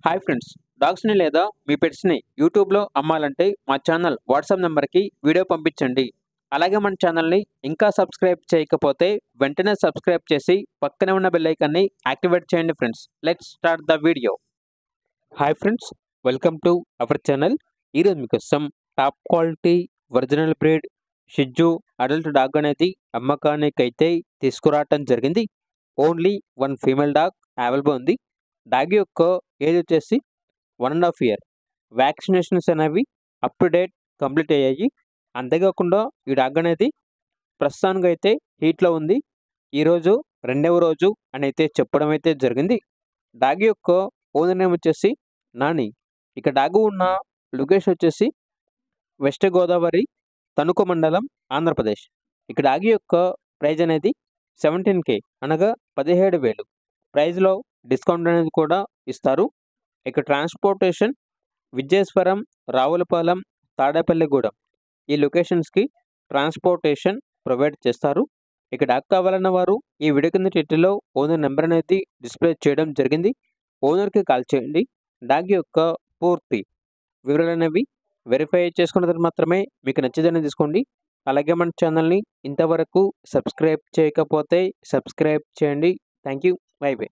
Hi friends, డాగ్స్ని లేదా మీ పెట్స్ని యూట్యూబ్లో అమ్మాలంటే మా ఛానల్ వాట్సాప్ నెంబర్కి వీడియో పంపించండి. అలాగే మన ఛానల్ని ఇంకా సబ్స్క్రైబ్ చేయకపోతే వెంటనే సబ్స్క్రైబ్ చేసి పక్కనే ఉన్న బెల్ ఐకాన్ని యాక్టివేట్ చేయండి friends. Let's start the video. Hi friends, welcome to our channel. ఈరోజు మీకోసం టాప్ క్వాలిటీ ఒరిజినల్ బ్రీడ్ షిజ్జు అడల్ట్ డాగ్ అనేది అమ్మకానికి అయితే తీసుకురావటం జరిగింది. Only one female dog available ఉంది. డాగ్ యొక్క ఏజ్ వచ్చేసి 1.5 ఇయర్. వ్యాక్సినేషన్స్ అనేవి అప్ టు డేట్ కంప్లీట్ అయ్యాయి. అంతేకాకుండా ఈ డాగ్ అనేది ప్రస్తుతానికి అయితే హీట్లో ఉంది. ఈరోజు రెండవ రోజు అని అయితే చెప్పడం అయితే జరిగింది. డాగ్ యొక్క ఓనర్ నేమ్ వచ్చేసి నాని. ఇక డాగ్ ఉన్న లొకేషన్ వచ్చేసి వెస్ట్ గోదావరి, తణుకు మండలం, ఆంధ్రప్రదేశ్. ఇక డాగ్ యొక్క ప్రైజ్ అనేది 17K అనగా 17,000. ప్రైజ్లో డిస్కౌంట్ అనేది కూడా ఇస్తారు. ఇక ట్రాన్స్పోర్టేషన్ విజయేశ్వరం, రావులపాలెం, తాడేపల్లిగూడెం ఈ లొకేషన్స్కి ట్రాన్స్పోర్టేషన్ ప్రొవైడ్ చేస్తారు. ఇక డాగ్ కావాలన్న వారు ఈ వీడియో కింద టైటిల్లో ఓనర్ నెంబర్ అనేది డిస్ప్లే చేయడం జరిగింది. ఓనర్కి కాల్ చేయండి. డాగ్ యొక్క పూర్తి వివరాలు అనేవి వెరిఫై చేసుకున్న తర్వాత మాత్రమే మీకు నచ్చేదని తీసుకోండి. అలాగే మన ఛానల్ని ఇంతవరకు సబ్స్క్రైబ్ చేయకపోతే సబ్స్క్రైబ్ చేయండి. Thank you. By by.